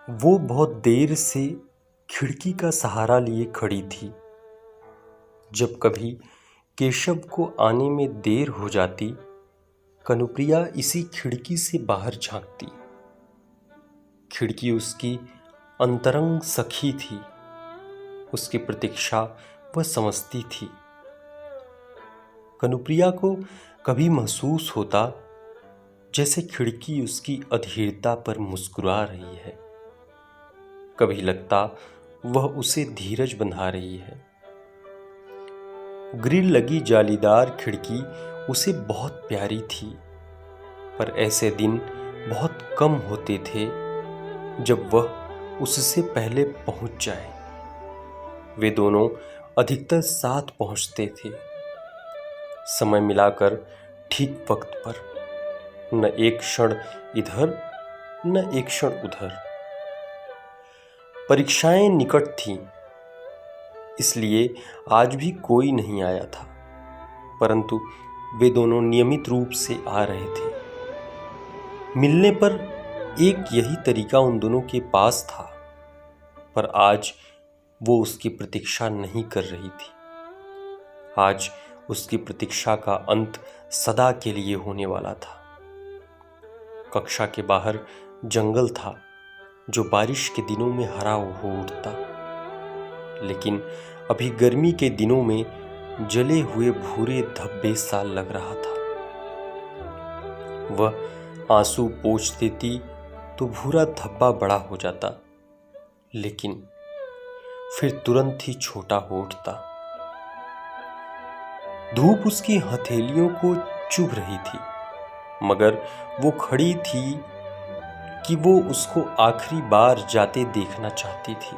वो बहुत देर से खिड़की का सहारा लिए खड़ी थी। जब कभी केशव को आने में देर हो जाती, कनुप्रिया इसी खिड़की से बाहर झांकती। खिड़की उसकी अंतरंग सखी थी। उसकी प्रतीक्षा वह समझती थी। कनुप्रिया को कभी महसूस होता जैसे खिड़की उसकी अधीरता पर मुस्कुरा रही है। कभी लगता वह उसे धीरज बंधा रही है। ग्रिल लगी जालीदार खिड़की उसे बहुत प्यारी थी, पर ऐसे दिन बहुत कम होते थे जब वह उससे पहले पहुंच जाए। वे दोनों अधिकतर साथ पहुंचते थे, समय मिलाकर ठीक वक्त पर, न एक क्षण इधर न एक क्षण उधर। परीक्षाएं निकट थीं, इसलिए आज भी कोई नहीं आया था, परंतु वे दोनों नियमित रूप से आ रहे थे। मिलने पर एक यही तरीका उन दोनों के पास था, पर आज वो उसकी प्रतीक्षा नहीं कर रही थी। आज उसकी प्रतीक्षा का अंत सदा के लिए होने वाला था। कक्षा के बाहर जंगल था जो बारिश के दिनों में हरा हो उठता, लेकिन अभी गर्मी के दिनों में जले हुए भूरे धब्बे सा लग रहा था। वह आंसू पोंछ देती तो भूरा धब्बा बड़ा हो जाता, लेकिन फिर तुरंत ही छोटा हो उठता। धूप उसकी हथेलियों को चुभ रही थी, मगर वो खड़ी थी कि वो उसको आखिरी बार जाते देखना चाहती थी।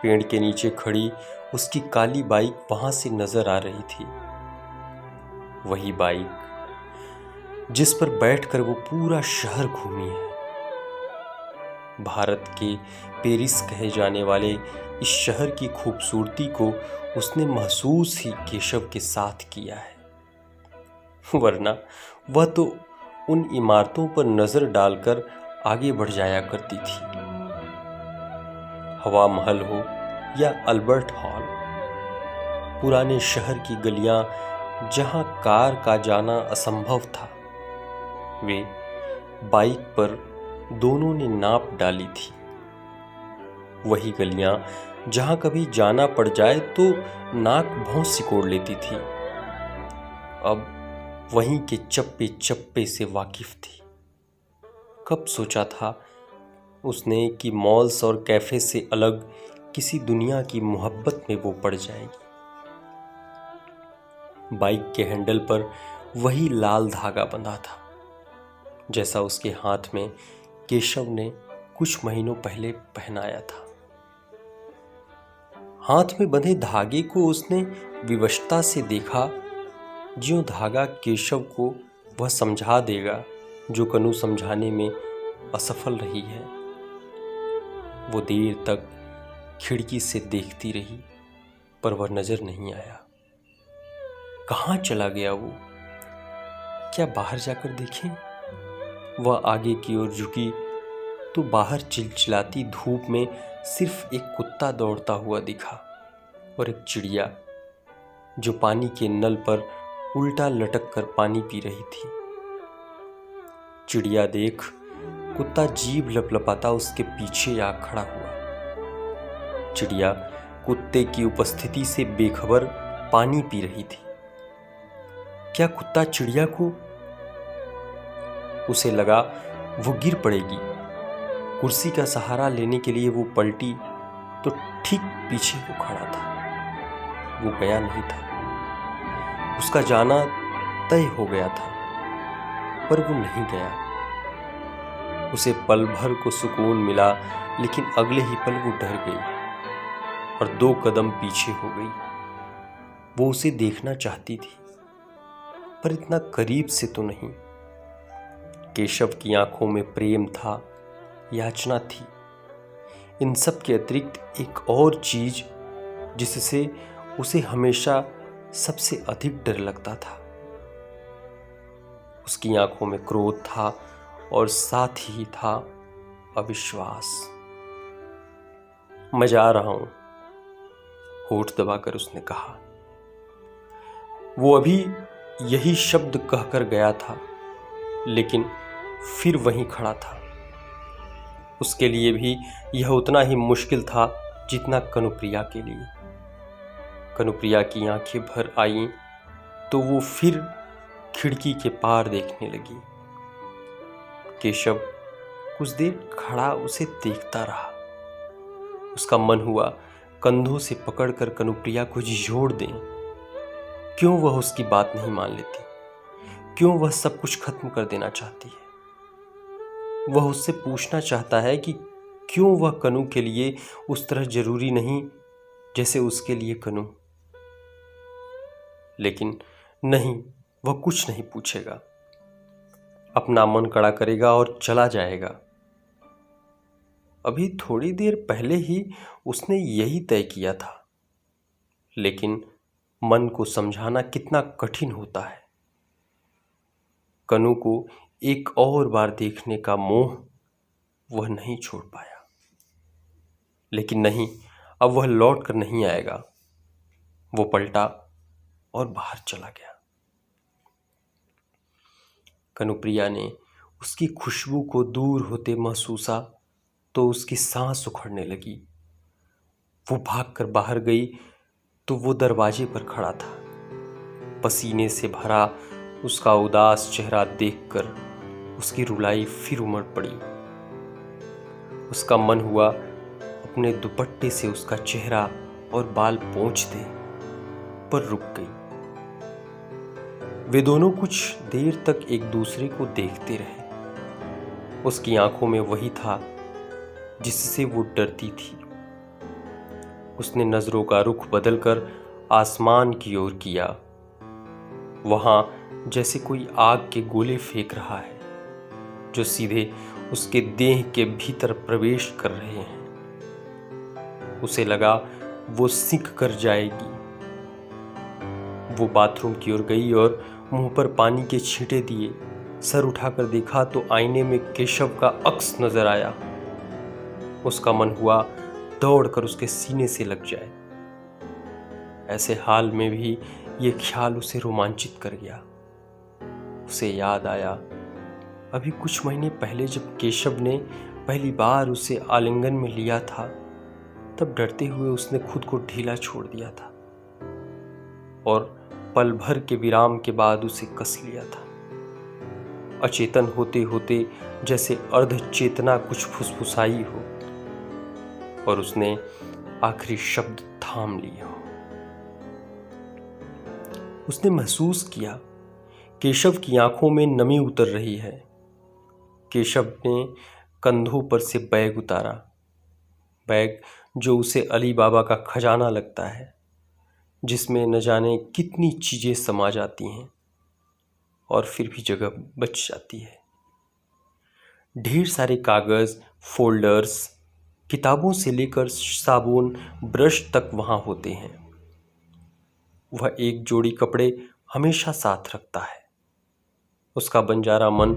पेड़ के नीचे खड़ी उसकी काली बाइक वहां से नजर आ रही थी। वही बाइक जिस पर बैठकर वो पूरा शहर घूमी है। भारत के पेरिस कहे जाने वाले इस शहर की खूबसूरती को उसने महसूस ही केशव के साथ किया है, वरना वह तो उन इमारतों पर नजर डालकर आगे बढ़ जाया करती थी। हवा महल हो या अल्बर्ट हॉल, पुराने शहर की गलियां जहां कार का जाना असंभव था, वे बाइक पर दोनों ने नाप डाली थी। वही गलियां जहां कभी जाना पड़ जाए तो नाक भौं सिकोड़ लेती थी, अब वहीं के चप्पे चप्पे से वाकिफ थी। कब सोचा था उसने कि मॉल्स और कैफे से अलग किसी दुनिया की मोहब्बत में वो पड़ जाएगी। बाइक के हैंडल पर वही लाल धागा बंधा था, जैसा उसके हाथ में केशव ने कुछ महीनों पहले पहनाया था। हाथ में बंधे धागे को उसने विवशता से देखा, ज्यों धागा केशव को वह समझा देगा जो कनु समझाने में असफल रही है। वो देर तक खिड़की से देखती रही, पर वह नजर नहीं आया। कहाँ चला गया वो? क्या बाहर जाकर देखें? वह आगे की ओर झुकी तो बाहर चिलचिलाती धूप में सिर्फ एक कुत्ता दौड़ता हुआ दिखा और एक चिड़िया जो पानी के नल पर उल्टा लटक कर पानी पी रही थी। चिड़िया देख कुत्ता जीभ लपलपाता उसके पीछे आ खड़ा हुआ। चिड़िया कुत्ते की उपस्थिति से बेखबर पानी पी रही थी। क्या कुत्ता चिड़िया को? उसे लगा वो गिर पड़ेगी। कुर्सी का सहारा लेने के लिए वो पलटी तो ठीक पीछे वो खड़ा था। वो गया नहीं था, उसका जाना तय हो गया था, पर वो नहीं गया। उसे पल भर को सुकून मिला, लेकिन अगले ही पल वो डर गई और 2 कदम पीछे हो गई। वो उसे देखना चाहती थी, पर इतना करीब से तो नहीं। केशव की आंखों में प्रेम था, याचना थी, इन सब के अतिरिक्त एक और चीज जिससे उसे हमेशा सबसे अधिक डर लगता था। उसकी आंखों में क्रोध था और साथ ही था अविश्वास। मैं जा रहा हूं, होठ दबाकर उसने कहा। वो अभी यही शब्द कहकर गया था, लेकिन फिर वहीं खड़ा था। उसके लिए भी यह उतना ही मुश्किल था जितना कनुप्रिया के लिए। कनुप्रिया की आंखें भर आईं तो वो फिर खिड़की के पार देखने लगी। केशव कुछ देर खड़ा उसे देखता रहा। उसका मन हुआ कंधों से पकड़कर कनुप्रिया को झिझोड़ दें। क्यों वह उसकी बात नहीं मान लेती? क्यों वह सब कुछ खत्म कर देना चाहती है? वह उससे पूछना चाहता है कि क्यों वह कनु के लिए उस तरह जरूरी नहीं जैसे उसके लिए कनु। लेकिन नहीं, वह कुछ नहीं पूछेगा। अपना मन कड़ा करेगा और चला जाएगा। अभी थोड़ी देर पहले ही उसने यही तय किया था, लेकिन मन को समझाना कितना कठिन होता है। कनु को एक और बार देखने का मोह वह नहीं छोड़ पाया। लेकिन नहीं, अब वह लौट कर नहीं आएगा। वो पलटा और बाहर चला गया। कनुप्रिया ने उसकी खुशबू को दूर होते महसूसा तो उसकी सांस उखड़ने लगी। वो भागकर बाहर गई तो वो दरवाजे पर खड़ा था। पसीने से भरा उसका उदास चेहरा देखकर उसकी रुलाई फिर उमड़ पड़ी। उसका मन हुआ अपने दुपट्टे से उसका चेहरा और बाल पोंछ दे, पर रुक गई। वे दोनों कुछ देर तक एक दूसरे को देखते रहे। उसकी आंखों में वही था जिससे वो डरती थी। उसने नजरों का रुख बदलकर आसमान की ओर किया। वहां जैसे कोई आग के गोले फेंक रहा है जो सीधे उसके देह के भीतर प्रवेश कर रहे हैं। उसे लगा वो सिंक कर जाएगी। वो बाथरूम की ओर गई और मुंह पर पानी के छींटे दिए। सर उठाकर देखा तो आईने में केशव का अक्स नजर आया। उसका मन हुआ दौड़कर उसके सीने से लग जाए। ऐसे हाल में भी ये ख्याल उसे रोमांचित कर गया। उसे याद आया अभी कुछ महीने पहले जब केशव ने पहली बार उसे आलिंगन में लिया था, तब डरते हुए उसने खुद को ढीला छोड़ दिया था और पल भर के विराम के बाद उसे कस लिया था। अचेतन होते होते जैसे अर्ध चेतना कुछ फुसफुसाई हो और उसने आखिरी शब्द थाम लिए हो। उसने महसूस किया केशव की आंखों में नमी उतर रही है। केशव ने कंधों पर से बैग उतारा, बैग जो उसे अली बाबा का खजाना लगता है, जिसमें न जाने कितनी चीजें समा जाती हैं और फिर भी जगह बच जाती है। ढेर सारे कागज, फोल्डर्स, किताबों से लेकर साबुन, ब्रश तक वहां होते हैं। वह एक जोड़ी कपड़े हमेशा साथ रखता है। उसका बंजारा मन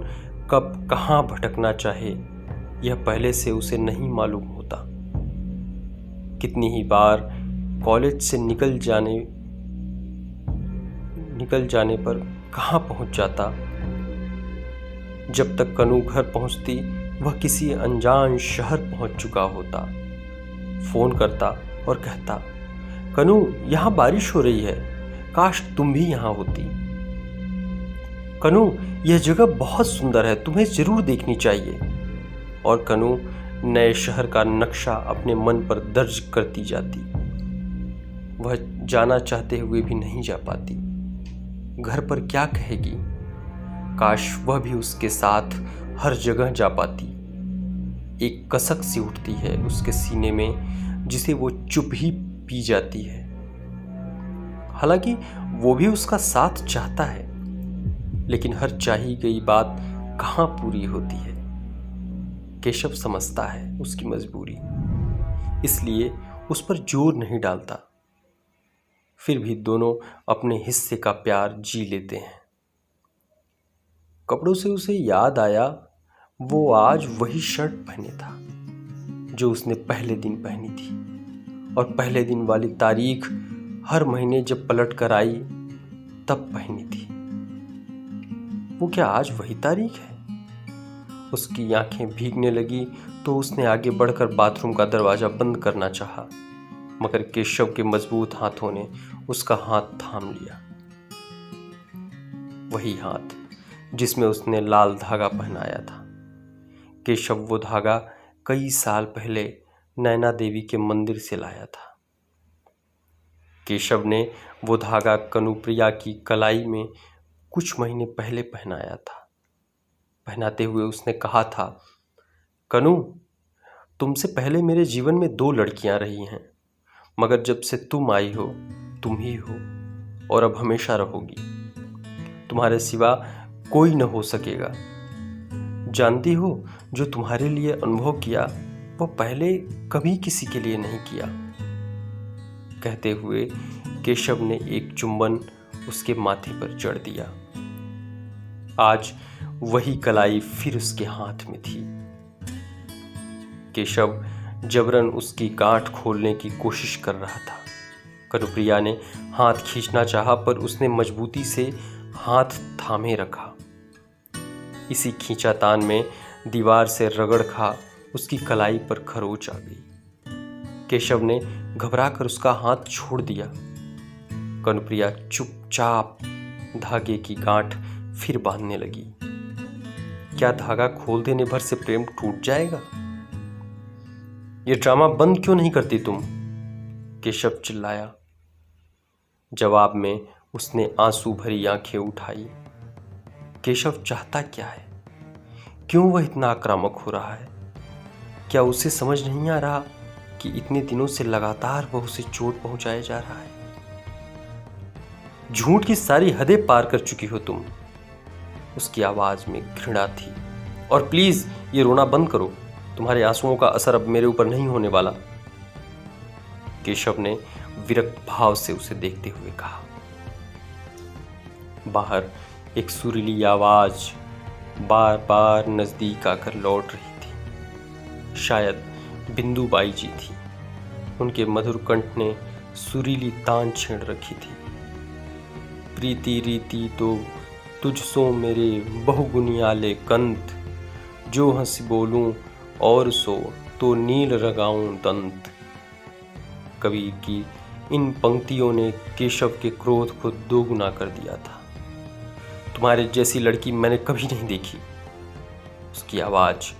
कब कहां भटकना चाहे यह पहले से उसे नहीं मालूम होता। कितनी ही बार कॉलेज से निकल जाने पर कहां पहुंच जाता। जब तक कनु घर पहुंचती वह किसी अनजान शहर पहुंच चुका होता। फोन करता और कहता, कनु यहां बारिश हो रही है, काश तुम भी यहां होती। कनु यह जगह बहुत सुंदर है, तुम्हें जरूर देखनी चाहिए। और कनु नए शहर का नक्शा अपने मन पर दर्ज करती जाती। वह जाना चाहते हुए भी नहीं जा पाती। घर पर क्या कहेगी? काश वह भी उसके साथ हर जगह जा पाती। एक कसक सी उठती है उसके सीने में जिसे वो चुप ही पी जाती है। हालांकि वो भी उसका साथ चाहता है, लेकिन हर चाही गई बात कहाँ पूरी होती है। केशव समझता है उसकी मजबूरी, इसलिए उस पर जोर नहीं डालता। फिर भी दोनों अपने हिस्से का प्यार जी लेते हैं। कपड़ों से उसे याद आया वो आज वही शर्ट पहने था जो उसने पहले दिन पहनी थी, और पहले दिन वाली तारीख हर महीने जब पलट कर आई तब पहनी थी। वो क्या आज वही तारीख है? उसकी आंखें भीगने लगी तो उसने आगे बढ़कर बाथरूम का दरवाजा बंद करना चाहा, मगर केशव के मजबूत हाथों ने उसका हाथ थाम लिया। वही हाथ जिसमें उसने लाल धागा पहनाया था। केशव वो धागा कई साल पहले नैना देवी के मंदिर से लाया था। केशव ने वो धागा कनुप्रिया की कलाई में कुछ महीने पहले पहनाया था। पहनाते हुए उसने कहा था, कनु, तुमसे पहले मेरे जीवन में 2 लड़कियां रही हैं, मगर जब से तुम आई हो तुम ही हो और अब हमेशा रहोगी। तुम्हारे सिवा कोई न हो सकेगा। जानती हो, जो तुम्हारे लिए अनुभव किया वो पहले कभी किसी के लिए नहीं किया। कहते हुए केशव ने एक चुंबन उसके माथे पर जड़ दिया। आज वही कलाई फिर उसके हाथ में थी। केशव जबरन उसकी गांठ खोलने की कोशिश कर रहा था। कनुप्रिया ने हाथ खींचना चाहा, पर उसने मजबूती से हाथ थामे रखा। इसी खींचातान में दीवार से रगड़ खा उसकी कलाई पर खरोच आ गई। केशव ने घबराकर उसका हाथ छोड़ दिया। कनुप्रिया चुपचाप धागे की गांठ फिर बांधने लगी। क्या धागा खोल देने भर से प्रेम टूट जाएगा? ये ड्रामा बंद क्यों नहीं करती तुम? केशव चिल्लाया। जवाब में उसने आंसू भरी आंखें उठाई। केशव चाहता क्या है? क्यों वह इतना आक्रामक हो रहा है? क्या उसे समझ नहीं आ रहा कि इतने दिनों से लगातार वह उसे चोट पहुंचाया जा रहा है? झूठ की सारी हदें पार कर चुकी हो तुम। उसकी आवाज में घृणा थी। और प्लीज ये रोना बंद करो। तुम्हारे आंसुओं का असर अब मेरे ऊपर नहीं होने वाला। केशव ने विरक्त भाव से उसे देखते हुए कहा। बाहर एक सुरीली आवाज बार बार नजदीक आकर लौट रही थी। शायद बिंदुबाई जी थी। उनके मधुर कंठ ने सुरीली तान छेड़ रखी थी। प्रीति रीति तो तुझसो मेरे बहुगुनियाले कंत, जो हंस बोलूं और सो तो नील रगाऊं दंत। कबीर की इन पंक्तियों ने केशव के क्रोध को दोगुना कर दिया था। तुम्हारे जैसी लड़की मैंने कभी नहीं देखी। उसकी आवाज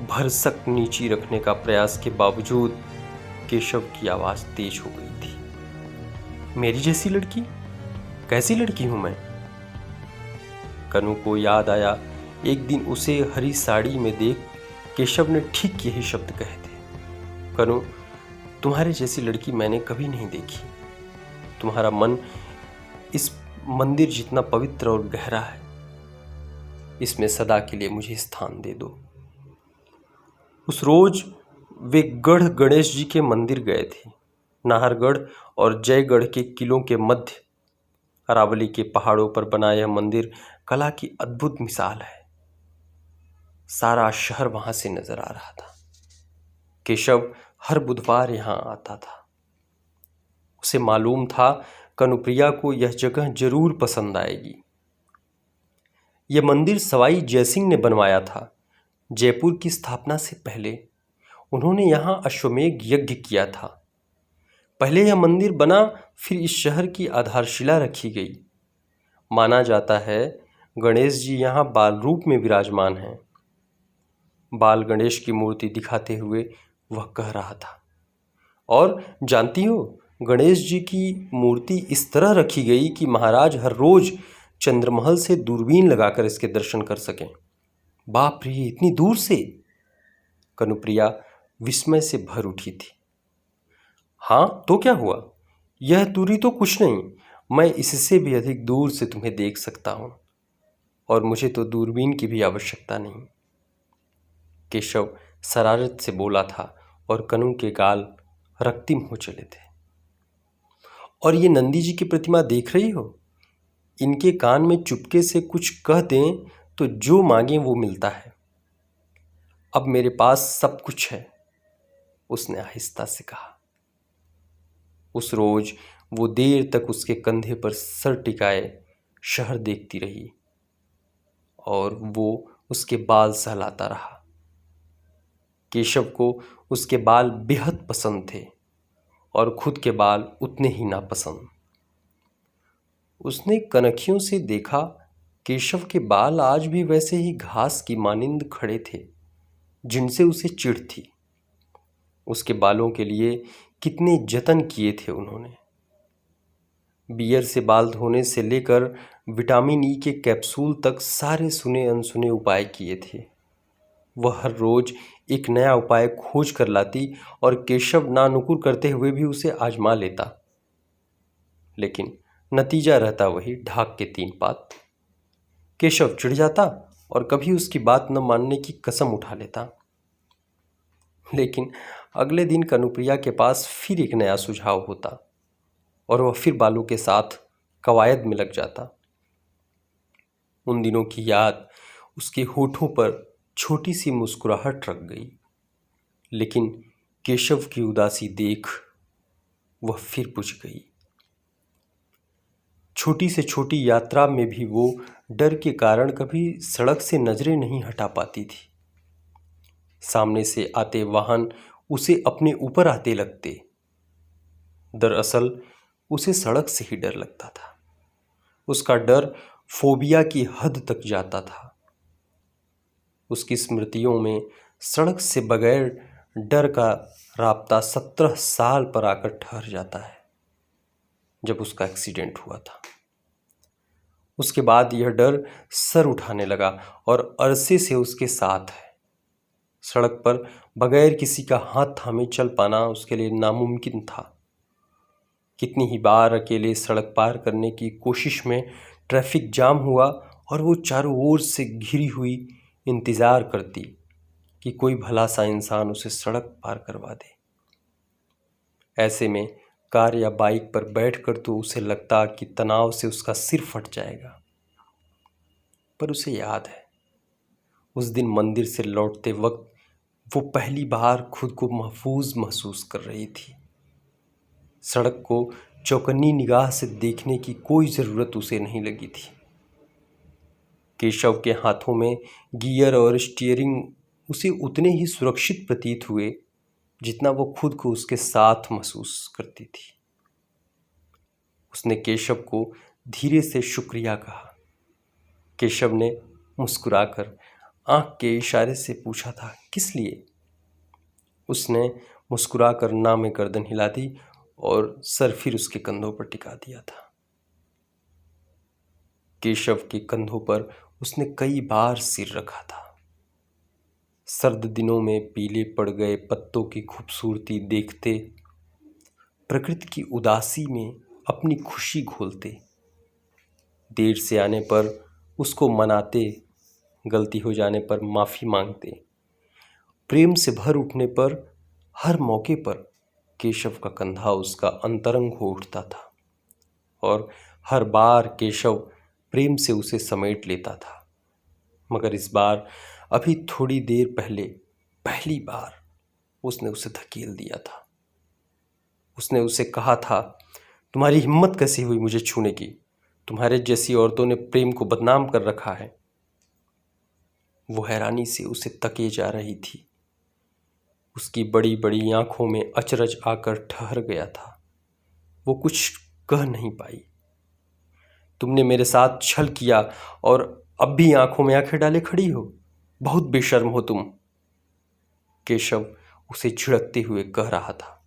भरसक नीची रखने का प्रयास के बावजूद केशव की आवाज तेज हो गई थी। मेरी जैसी लड़की? कैसी लड़की हूं मैं? कनु को याद आया, एक दिन उसे हरी साड़ी में देख केशव ने ठीक यही शब्द कहे थे। कनु, तुम्हारे जैसी लड़की मैंने कभी नहीं देखी। तुम्हारा मन इस मंदिर जितना पवित्र और गहरा है। इसमें सदा के लिए मुझे स्थान दे दो। उस रोज वे गढ़ गणेश जी के मंदिर गए थे। नाहरगढ़ और जयगढ़ के किलों के मध्य अरावली के पहाड़ों पर बना यह मंदिर कला की अद्भुत मिसाल है। सारा शहर वहां से नजर आ रहा था। केशव हर बुधवार यहां आता था। उसे मालूम था कनुप्रिया को यह जगह जरूर पसंद आएगी। यह मंदिर सवाई जयसिंह ने बनवाया था। जयपुर की स्थापना से पहले उन्होंने यहाँ अश्वमेध यज्ञ किया था। पहले यह मंदिर बना, फिर इस शहर की आधारशिला रखी गई। माना जाता है गणेश जी यहाँ बाल रूप में विराजमान हैं। बाल गणेश की मूर्ति दिखाते हुए वह कह रहा था। और जानती हो, गणेश जी की मूर्ति इस तरह रखी गई कि महाराज हर रोज चंद्रमहल से दूरबीन लगाकर इसके दर्शन कर सकें। बाप रे, इतनी दूर से? कनुप्रिया विस्मय से भर उठी थी। हाँ तो क्या हुआ? यह दूरी तो कुछ नहीं, मैं इससे भी अधिक दूर से तुम्हें देख सकता हूं, और मुझे तो दूरबीन की भी आवश्यकता नहीं। केशव शरारत से बोला था और कनु के गाल रक्तिम हो चले थे। और ये नंदी जी की प्रतिमा देख रही हो? इनके कान में चुपके से कुछ कह दें तो जो मांगे वो मिलता है। अब मेरे पास सब कुछ है, उसने आहिस्ता से कहा। उस रोज वो देर तक उसके कंधे पर सर टिकाए शहर देखती रही और वो उसके बाल सहलाता रहा। केशव को उसके बाल बेहद पसंद थे और खुद के बाल उतने ही नापसंद। उसने कनखियों से देखा, केशव के बाल आज भी वैसे ही घास की मानिंद खड़े थे जिनसे उसे चिढ़ थी। उसके बालों के लिए कितने जतन किए थे उन्होंने। बियर से बाल धोने से लेकर विटामिन ई के कैप्सूल तक सारे सुने अनसुने उपाय किए थे। वह हर रोज एक नया उपाय खोज कर लाती और केशव नानुकुर करते हुए भी उसे आजमा लेता, लेकिन नतीजा रहता वही ढाक के 3 पात। केशव चिढ़ जाता और कभी उसकी बात न मानने की कसम उठा लेता। लेकिन अगले दिन कनुप्रिया के पास फिर एक नया सुझाव होता और वह फिर बालों के साथ कवायद में लग जाता। उन दिनों की याद उसके होठों पर छोटी सी मुस्कुराहट रख गई, लेकिन केशव की उदासी देख वह फिर बुझ गई। छोटी से छोटी यात्रा में भी वो डर के कारण कभी सड़क से नजरें नहीं हटा पाती थी। सामने से आते वाहन उसे अपने ऊपर आते लगते। दरअसल उसे सड़क से ही डर लगता था। उसका डर फोबिया की हद तक जाता था। उसकी स्मृतियों में सड़क से बगैर डर का राब्ता 17 साल पर आकर ठहर जाता है, जब उसका एक्सीडेंट हुआ था। उसके बाद यह डर सर उठाने लगा और अरसे से उसके साथ है। सड़क पर बगैर किसी का हाथ थामे चल पाना उसके लिए नामुमकिन था। कितनी ही बार अकेले सड़क पार करने की कोशिश में ट्रैफिक जाम हुआ और वो चारों ओर से घिरी हुई इंतज़ार करती कि कोई भला सा इंसान उसे सड़क पार करवा दे। ऐसे में कार या बाइक पर बैठकर तो उसे लगता कि तनाव से उसका सिर फट जाएगा। पर उसे याद है, उस दिन मंदिर से लौटते वक्त वो पहली बार खुद को महफूज महसूस कर रही थी। सड़क को चौकन्नी निगाह से देखने की कोई ज़रूरत उसे नहीं लगी थी। केशव के हाथों में गियर और स्टीयरिंग उसे उतने ही सुरक्षित प्रतीत हुए जितना वो खुद को उसके साथ महसूस करती थी। उसने केशव को धीरे से शुक्रिया कहा। केशव ने मुस्कुराकर आंख के इशारे से पूछा था, किस लिए? उसने मुस्कुराकर ना में गर्दन हिला दी और सर फिर उसके कंधों पर टिका दिया था। केशव के कंधों पर उसने कई बार सिर रखा था। सर्द दिनों में पीले पड़ गए पत्तों की खूबसूरती देखते, प्रकृति की उदासी में अपनी खुशी घोलते, देर से आने पर उसको मनाते, गलती हो जाने पर माफ़ी मांगते, प्रेम से भर उठने पर हर मौके पर केशव का कंधा उसका अंतरंग हो उठता था और हर बार केशव प्रेम से उसे समेट लेता था। मगर इस बार अभी थोड़ी देर पहले पहली बार उसने उसे धकेल दिया था। उसने उसे कहा था, तुम्हारी हिम्मत कैसी हुई मुझे छूने की? तुम्हारे जैसी औरतों ने प्रेम को बदनाम कर रखा है। वो हैरानी से उसे तके जा रही थी। उसकी बड़ी बड़ी आंखों में अचरज आकर ठहर गया था। वो कुछ कह नहीं पाई। तुमने मेरे साथ छल किया और अब भी आंखों में आंखें डाले खड़ी हो, बहुत बेशर्म हो तुम, केशव उसे झिड़कते हुए कह रहा था।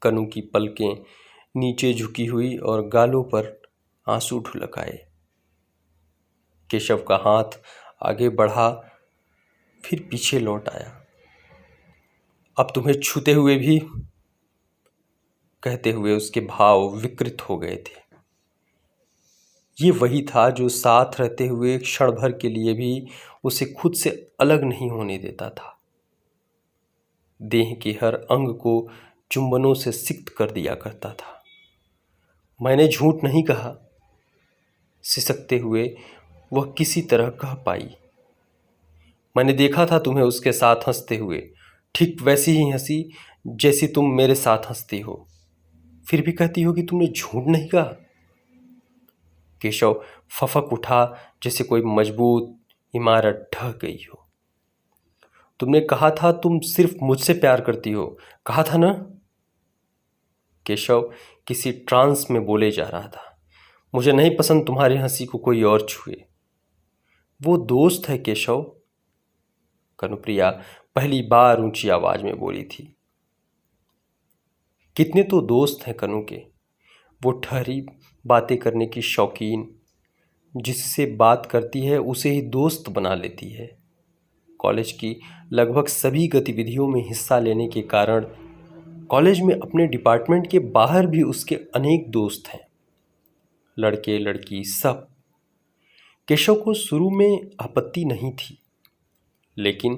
कनु की पलकें नीचे झुकी हुई और गालों पर आंसू ढुलक आए। केशव का हाथ आगे बढ़ा, फिर पीछे लौट आया। अब तुम्हें छूते हुए भी, कहते हुए उसके भाव विकृत हो गए थे। ये वही था जो साथ रहते हुए क्षण भर के लिए भी उसे खुद से अलग नहीं होने देता था। देह के हर अंग को चुंबनों से सिक्त कर दिया करता था। मैंने झूठ नहीं कहा, सिसकते हुए वह किसी तरह कह पाई। मैंने देखा था तुम्हें उसके साथ हंसते हुए, ठीक वैसी ही हंसी जैसी तुम मेरे साथ हंसती हो। फिर भी कहती हो कि तुमने झूठ नहीं कहा। केशव फफक उठा जैसे कोई मजबूत इमारत ढह गई हो। तुमने कहा था तुम सिर्फ मुझसे प्यार करती हो, कहा था ना? केशव किसी ट्रांस में बोले जा रहा था। मुझे नहीं पसंद तुम्हारी हंसी को कोई और छुए। वो दोस्त है केशव, कनुप्रिया पहली बार ऊंची आवाज में बोली थी। कितने तो दोस्त हैं कनु के, वो ठहरी बातें करने की शौकीन, जिससे बात करती है उसे ही दोस्त बना लेती है। कॉलेज की लगभग सभी गतिविधियों में हिस्सा लेने के कारण कॉलेज में अपने डिपार्टमेंट के बाहर भी उसके अनेक दोस्त हैं, लड़के लड़की सब। केशव को शुरू में आपत्ति नहीं थी, लेकिन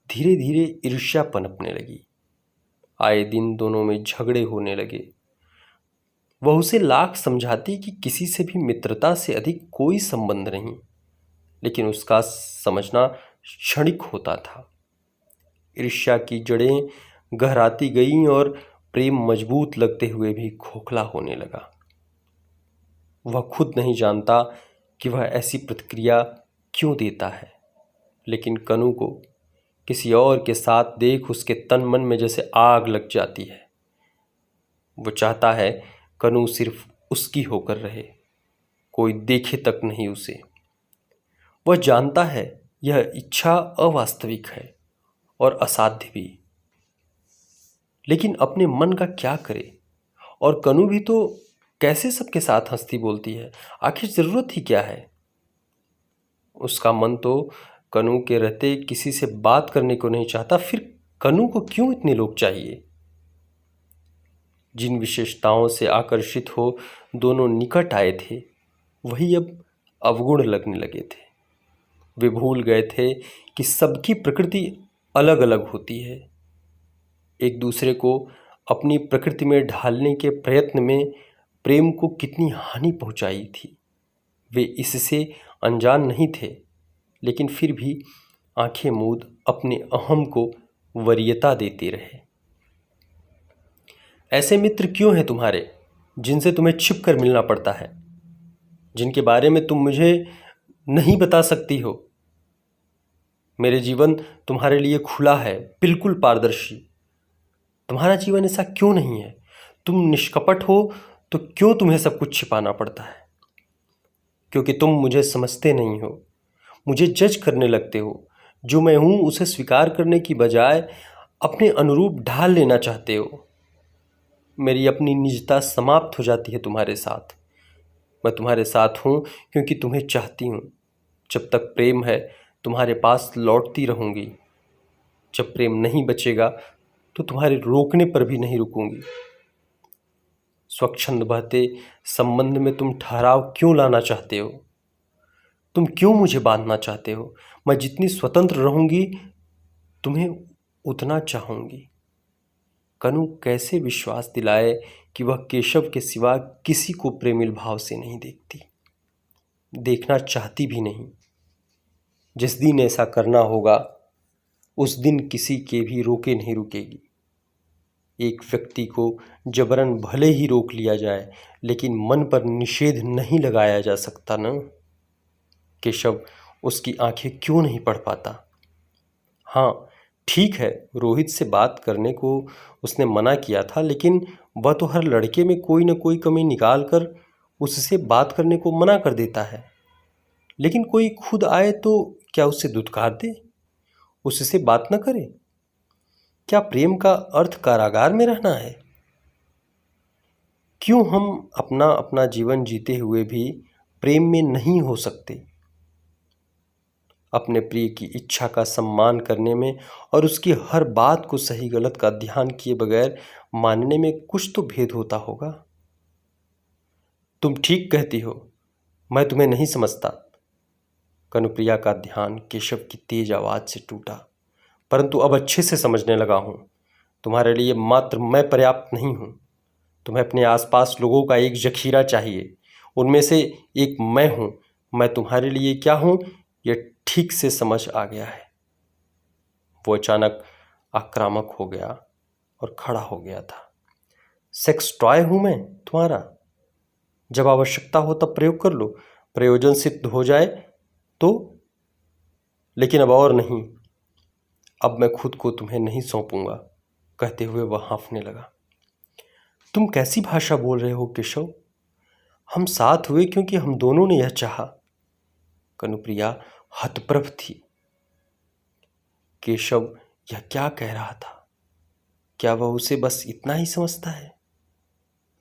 धीरे धीरे ईर्ष्या पनपने लगी। आए दिन दोनों में झगड़े होने लगे। वह उसे लाख समझाती कि किसी से भी मित्रता से अधिक कोई संबंध नहीं, लेकिन उसका समझना क्षणिक होता था। ईर्ष्या की जड़ें गहराती गईं और प्रेम मजबूत लगते हुए भी खोखला होने लगा। वह खुद नहीं जानता कि वह ऐसी प्रतिक्रिया क्यों देता है, लेकिन कनु को किसी और के साथ देख उसके तन मन में जैसे आग लग जाती है। वो चाहता है कनु सिर्फ उसकी होकर रहे, कोई देखे तक नहीं उसे। वह जानता है यह इच्छा अवास्तविक है और असाध्य भी, लेकिन अपने मन का क्या करे। और कनु भी तो कैसे सबके साथ हंसती बोलती है, आखिर जरूरत ही क्या है। उसका मन तो कनु के रहते किसी से बात करने को नहीं चाहता, फिर कनु को क्यों इतने लोग चाहिए। जिन विशेषताओं से आकर्षित हो दोनों निकट आए थे, वही अब अवगुण लगने लगे थे। वे भूल गए थे कि सबकी प्रकृति अलग अलग होती है। एक दूसरे को अपनी प्रकृति में ढालने के प्रयत्न में प्रेम को कितनी हानि पहुंचाई थी। वे इससे अनजान नहीं थे, लेकिन फिर भी आंखें मूंद अपने अहम को वरीयता देते रहे। ऐसे मित्र क्यों हैं तुम्हारे जिनसे तुम्हें छिप कर मिलना पड़ता है, जिनके बारे में तुम मुझे नहीं बता सकती हो? मेरे जीवन तुम्हारे लिए खुला है, बिल्कुल पारदर्शी। तुम्हारा जीवन ऐसा क्यों नहीं है? तुम निष्कपट हो तो क्यों तुम्हें सब कुछ छिपाना पड़ता है? क्योंकि तुम मुझे समझते नहीं हो, मुझे जज करने लगते हो। जो मैं हूँ उसे स्वीकार करने की बजाय अपने अनुरूप ढाल लेना चाहते हो। मेरी अपनी निजता समाप्त हो जाती है तुम्हारे साथ। मैं तुम्हारे साथ हूँ क्योंकि तुम्हें चाहती हूँ। जब तक प्रेम है तुम्हारे पास लौटती रहूँगी। जब प्रेम नहीं बचेगा तो तुम्हारे रोकने पर भी नहीं रुकूंगी। स्वच्छंद बहते संबंध में तुम ठहराव क्यों लाना चाहते हो? तुम क्यों मुझे बांधना चाहते हो? मैं जितनी स्वतंत्र रहूंगी तुम्हें उतना चाहूंगी। कनु कैसे विश्वास दिलाए कि वह केशव के सिवा किसी को प्रेमिल भाव से नहीं देखती, देखना चाहती भी नहीं। जिस दिन ऐसा करना होगा उस दिन किसी के भी रोके नहीं रुकेगी। एक व्यक्ति को जबरन भले ही रोक लिया जाए, लेकिन मन पर निषेध नहीं लगाया जा सकता न। केशव उसकी आंखें क्यों नहीं पढ़ पाता? हाँ ठीक है, रोहित से बात करने को उसने मना किया था, लेकिन वह तो हर लड़के में कोई न कोई कमी निकाल कर उससे बात करने को मना कर देता है। लेकिन कोई खुद आए तो क्या उससे दुत्कार दे, उससे बात न करे? क्या प्रेम का अर्थ कारागार में रहना है? क्यों हम अपना अपना जीवन जीते हुए भी प्रेम में नहीं हो सकते? अपने प्रिय की इच्छा का सम्मान करने में और उसकी हर बात को सही गलत का ध्यान किए बगैर मानने में कुछ तो भेद होता होगा। तुम ठीक कहती हो, मैं तुम्हें नहीं समझता। कनुप्रिया का ध्यान केशव की तेज आवाज से टूटा। परंतु अब अच्छे से समझने लगा हूँ। तुम्हारे लिए मात्र मैं पर्याप्त नहीं हूँ। तुम्हें अपने आसपास लोगों का एक जखीरा चाहिए, उनमें से एक मैं हूँ। मैं तुम्हारे लिए क्या हूँ ये ठीक से समझ आ गया है। वो अचानक आक्रामक हो गया और खड़ा हो गया था। सेक्स टॉय हूं मैं तुम्हारा? जब आवश्यकता हो तब प्रयोग कर लो, प्रयोजन सिद्ध हो जाए तो, लेकिन अब और नहीं। अब मैं खुद को तुम्हें नहीं सौंपूंगा, कहते हुए वह हाँफने लगा। तुम कैसी भाषा बोल रहे हो केशव? हम साथ हुए क्योंकि हम दोनों ने यह चाहा। कनुप्रिया हतप्रभ थी। केशव यह क्या कह रहा था? क्या वह उसे बस इतना ही समझता है?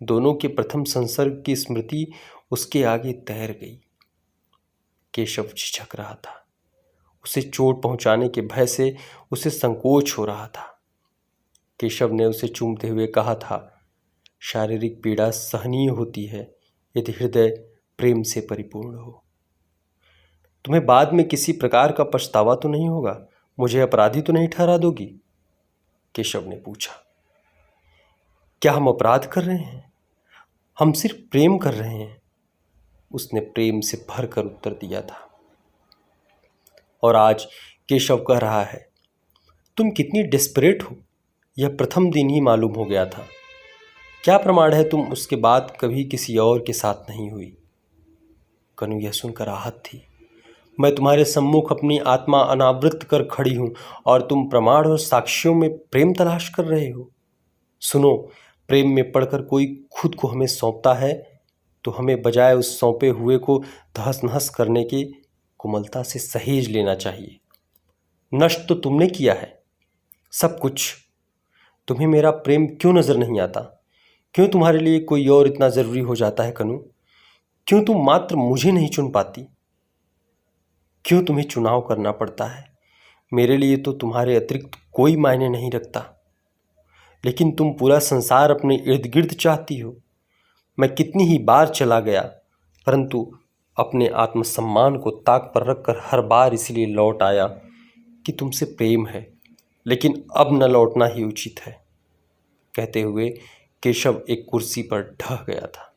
दोनों के प्रथम संसर्ग की स्मृति उसके आगे तैर गई। केशव झिझक रहा था। उसे चोट पहुंचाने के भय से उसे संकोच हो रहा था। केशव ने उसे चूमते हुए कहा था, शारीरिक पीड़ा सहनीय होती है यदि हृदय प्रेम से परिपूर्ण हो। तुम्हें बाद में किसी प्रकार का पछतावा तो नहीं होगा? मुझे अपराधी तो नहीं ठहरा दोगी? केशव ने पूछा। क्या हम अपराध कर रहे हैं? हम सिर्फ प्रेम कर रहे हैं, उसने प्रेम से भरकर उत्तर दिया था। और आज केशव कह रहा है, तुम कितनी डेस्परेट हो यह प्रथम दिन ही मालूम हो गया था। क्या प्रमाण है तुम उसके बाद कभी किसी और के साथ नहीं हुई? कनु यह सुनकर आहत थी। मैं तुम्हारे सम्मुख अपनी आत्मा अनावृत कर खड़ी हूं और तुम प्रमाण और साक्ष्यों में प्रेम तलाश कर रहे हो। सुनो, प्रेम में पड़कर कोई खुद को हमें सौंपता है तो हमें बजाय उस सौंपे हुए को तहस नहस करने की कोमलता से सहेज लेना चाहिए। नष्ट तो तुमने किया है सब कुछ। तुम्हें मेरा प्रेम क्यों नजर नहीं आता? क्यों तुम्हारे लिए कोई और इतना जरूरी हो जाता है कनु? क्यों तुम मात्र मुझे नहीं चुन पाती? क्यों तुम्हें चुनाव करना पड़ता है? मेरे लिए तो तुम्हारे अतिरिक्त कोई मायने नहीं रखता, लेकिन तुम पूरा संसार अपने इर्द गिर्द चाहती हो। मैं कितनी ही बार चला गया, परंतु अपने आत्मसम्मान को ताक पर रखकर हर बार इसलिए लौट आया कि तुमसे प्रेम है, लेकिन अब न लौटना ही उचित है। कहते हुए केशव एक कुर्सी पर ढह गया था।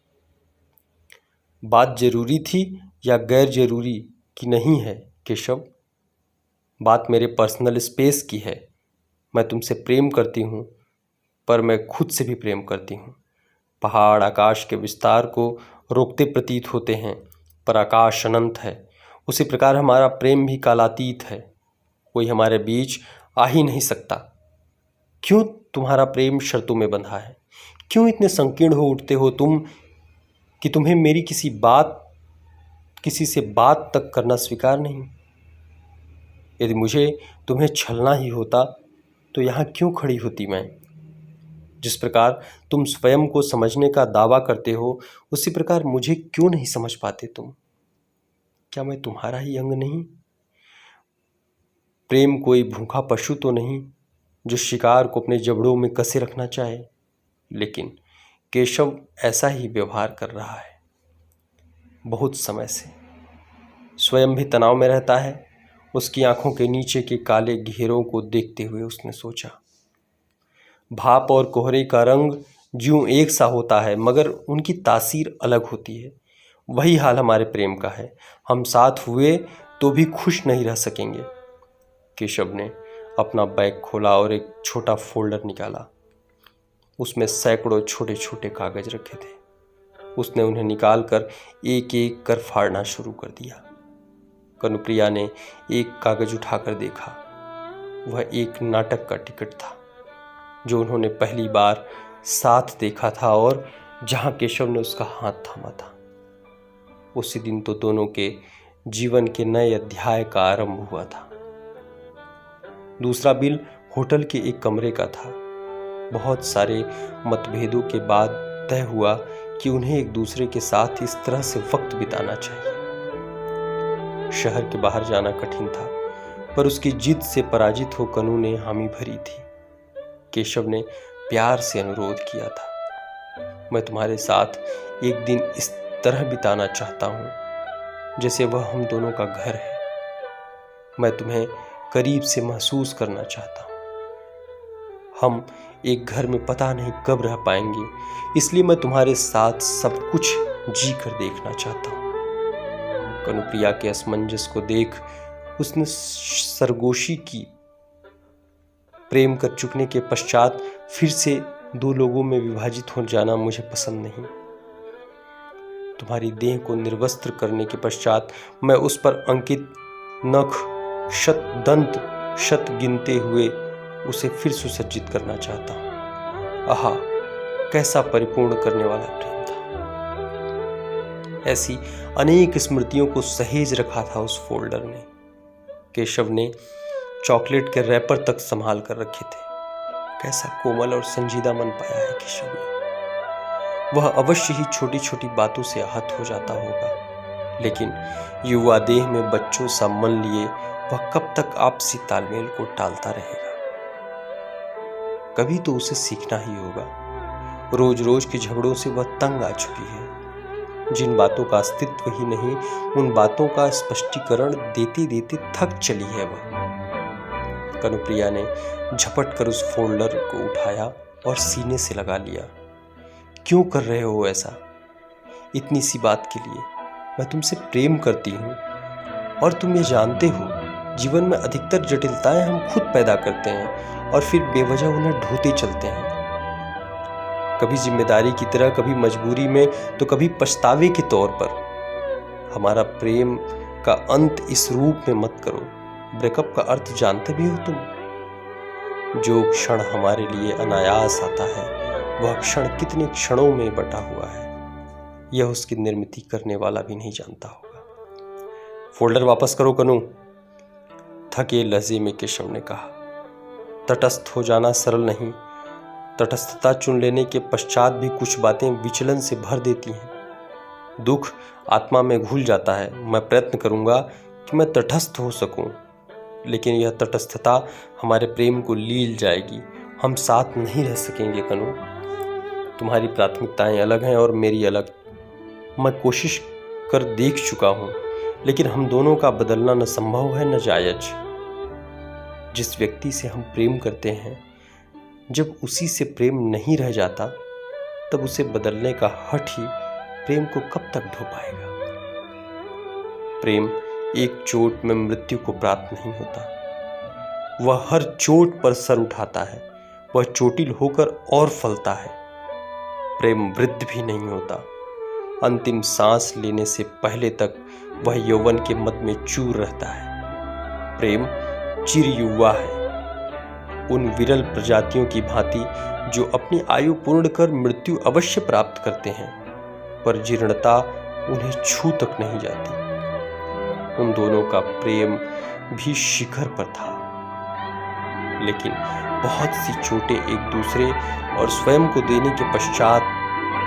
बात जरूरी थी या गैर जरूरी कि नहीं है केशव? बात मेरे पर्सनल स्पेस की है। मैं तुमसे प्रेम करती हूँ, पर मैं खुद से भी प्रेम करती हूँ। पहाड़ आकाश के विस्तार को रोकते प्रतीत होते हैं, पर आकाश अनंत है। उसी प्रकार हमारा प्रेम भी कालातीत है। कोई हमारे बीच आ ही नहीं सकता। क्यों तुम्हारा प्रेम शर्तों में बंधा है? क्यों इतने संकीर्ण हो उठते हो तुम कि तुम्हें मेरी किसी से बात तक करना स्वीकार नहीं? यदि मुझे तुम्हें छलना ही होता तो यहाँ क्यों खड़ी होती मैं? जिस प्रकार तुम स्वयं को समझने का दावा करते हो, उसी प्रकार मुझे क्यों नहीं समझ पाते तुम? क्या मैं तुम्हारा ही अंग नहीं? प्रेम कोई भूखा पशु तो नहीं जो शिकार को अपने जबड़ों में कसे रखना चाहे। लेकिन केशव ऐसा ही व्यवहार कर रहा है बहुत समय से। स्वयं भी तनाव में रहता है। उसकी आंखों के नीचे के काले घेरों को देखते हुए उसने सोचा, भाप और कोहरे का रंग ज्यों एक सा होता है, मगर उनकी तासीर अलग होती है। वही हाल हमारे प्रेम का है। हम साथ हुए तो भी खुश नहीं रह सकेंगे। केशव ने अपना बैग खोला और एक छोटा फोल्डर निकाला। उसमें सैकड़ों छोटे छोटे कागज रखे थे। उसने उन्हें निकालकर एक एक कर फाड़ना शुरू कर दिया। कनुप्रिया ने एक कागज उठाकर देखा। वह एक नाटक का टिकट था जो उन्होंने पहली बार साथ देखा था और जहां केशव ने उसका हाथ थामा था। उसी दिन तो दोनों के जीवन के नए अध्याय का आरंभ हुआ था। दूसरा बिल होटल के एक कमरे का था। बहुत सारे मतभेदों के बाद तय हुआ कि उन्हें एक दूसरे के साथ इस तरह से वक्त बिताना चाहिए। शहर के बाहर जाना कठिन था, पर उसकी जिद से पराजित हो कनु ने हामी भरी थी। केशव ने प्यार से अनुरोध किया था, मैं तुम्हारे साथ एक दिन इस तरह बिताना चाहता हूं जैसे वह हम दोनों का घर है। मैं तुम्हें करीब से महसूस करना चाहता हूं। हम एक घर में पता नहीं कब रह पाएंगे, इसलिए मैं तुम्हारे साथ सब कुछ जी कर देखना चाहता हूं। कनुप्रिया के असमंजस को देख उसने सरगोशी की प्रेम कर चुकने के पश्चात फिर से दो लोगों में विभाजित हो जाना मुझे पसंद नहीं। तुम्हारी देह को निर्वस्त्र करने के पश्चात मैं उस पर अंकित नख शत दंत शत गिनते हुए उसे फिर सुसज्जित करना चाहता हूं। आहा, कैसा परिपूर्ण करने वाला प्रेम था। ऐसी अनेक स्मृतियों को सहेज रखा था उस फोल्डर ने। केशव ने चॉकलेट के रैपर तक संभाल कर रखे थे। कैसा कोमल और संजीदा मन पाया है केशव ने। वह अवश्य ही छोटी छोटी बातों से आहत हो जाता होगा, लेकिन युवा देह में बच्चों सा मन लिए वह कब तक आपसी तालमेल को टालता रहेगा। कभी तो उसे सीखना ही होगा। रोज रोज के झगड़ों से वह तंग आ चुकी है। जिन बातों का अस्तित्व ही नहीं, उन बातों का स्पष्टीकरण देते देते थक चली है वह। कनुप्रिया ने झपट कर उस फोल्डर को उठाया और सीने से लगा लिया। क्यों कर रहे हो ऐसा? इतनी सी बात के लिए? मैं तुमसे प्रेम करती हूँ और तुम ये जानते हो, जीवन में अधिकतर जटिलताएं हम खुद पैदा करते हैं और फिर बेवजह उन्हें ढोते चलते हैं। कभी जिम्मेदारी की तरह, कभी मजबूरी में, तो कभी पछतावे के तौर पर। हमारा प्रेम का अंत इस रूप में मत करो। ब्रेकअप का अर्थ जानते भी हो तुम? जो क्षण हमारे लिए अनायास आता है, वह क्षण कितने क्षणों में बटा हुआ है, यह उसकी निर्मिति करने वाला भी नहीं जानता होगा। फोल्डर वापस करो कनु, थके लहजे में केशव ने कहा। तटस्थ हो जाना सरल नहीं। तटस्थता चुन लेने के पश्चात भी कुछ बातें विचलन से भर देती हैं। दुख आत्मा में घुल जाता है। मैं प्रयत्न करूंगा कि मैं तटस्थ हो सकूं, लेकिन यह तटस्थता हमारे प्रेम को लील जाएगी। हम साथ नहीं रह सकेंगे कनु। तुम्हारी प्राथमिकताएं अलग हैं और मेरी अलग। मैं कोशिश कर देख चुका हूं, लेकिन हम दोनों का बदलना न संभव है न जायज। जिस व्यक्ति से हम प्रेम करते हैं, जब उसी से प्रेम नहीं रह जाता, तब उसे बदलने का हठ ही प्रेम को कब तक ढो पाएगा। प्रेम एक चोट में मृत्यु को प्राप्त नहीं होता। वह हर चोट पर सर उठाता है। वह चोटिल होकर और फलता है। प्रेम वृद्ध भी नहीं होता। अंतिम सांस लेने से पहले तक वह यौवन के मद में चूर रहता है। प्रेम चिर युवा है, उन विरल प्रजातियों की भांति जो अपनी आयु पूर्ण कर मृत्यु अवश्य प्राप्त करते हैं, पर जीर्णता उन्हें छू तक नहीं जाती। उन दोनों का प्रेम भी शिखर पर था, लेकिन बहुत सी चोटें एक दूसरे और स्वयं को देने के पश्चात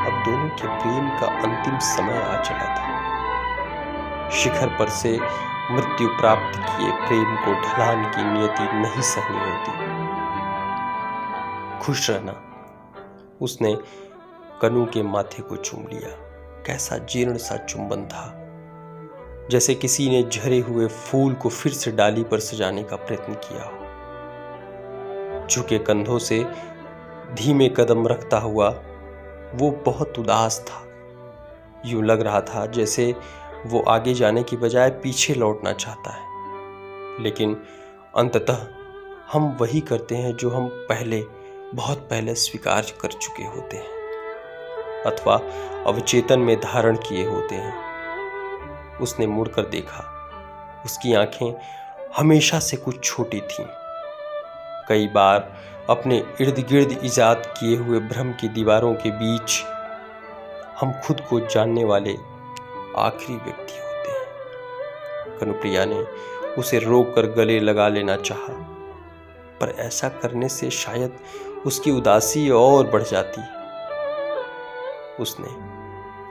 अब दोनों के प्रेम का अंतिम समय आ चला था। शिखर पर से मृत्यु प्राप्त किए प्रेम को ढलान की नियति नहीं सहनी होती। खुश रहना। उसने कनु के माथे को चूम लिया। कैसा जीर्ण सा चुंबन था, जैसे किसी ने झरे हुए फूल को फिर से डाली पर सजाने का प्रयत्न किया हो। झुके कंधों से धीमे कदम रखता हुआ वो बहुत उदास था। यूं लग रहा था जैसे वो आगे जाने की बजाय पीछे लौटना चाहता है। लेकिन अंततः हम वही करते हैं जो हम बहुत पहले स्वीकार कर चुके होते हैं अथवा अवचेतन में धारण किए होते हैं। उसने मुड़कर देखा। उसकी आंखें हमेशा से कुछ छोटी थीं। कई बार अपने इर्द गिर्द इजाद किए हुए भ्रम की दीवारों के बीच हम खुद को जानने वाले आखिरी व्यक्ति होते हैं। कनुप्रिया ने उसे रोककर गले लगा लेना चाहा, पर ऐसा करने से शायद उसकी उदासी और बढ़ जाती। उसने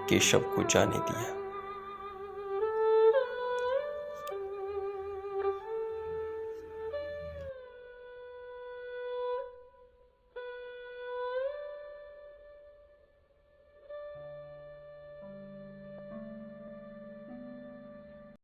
केशव को जाने दिया।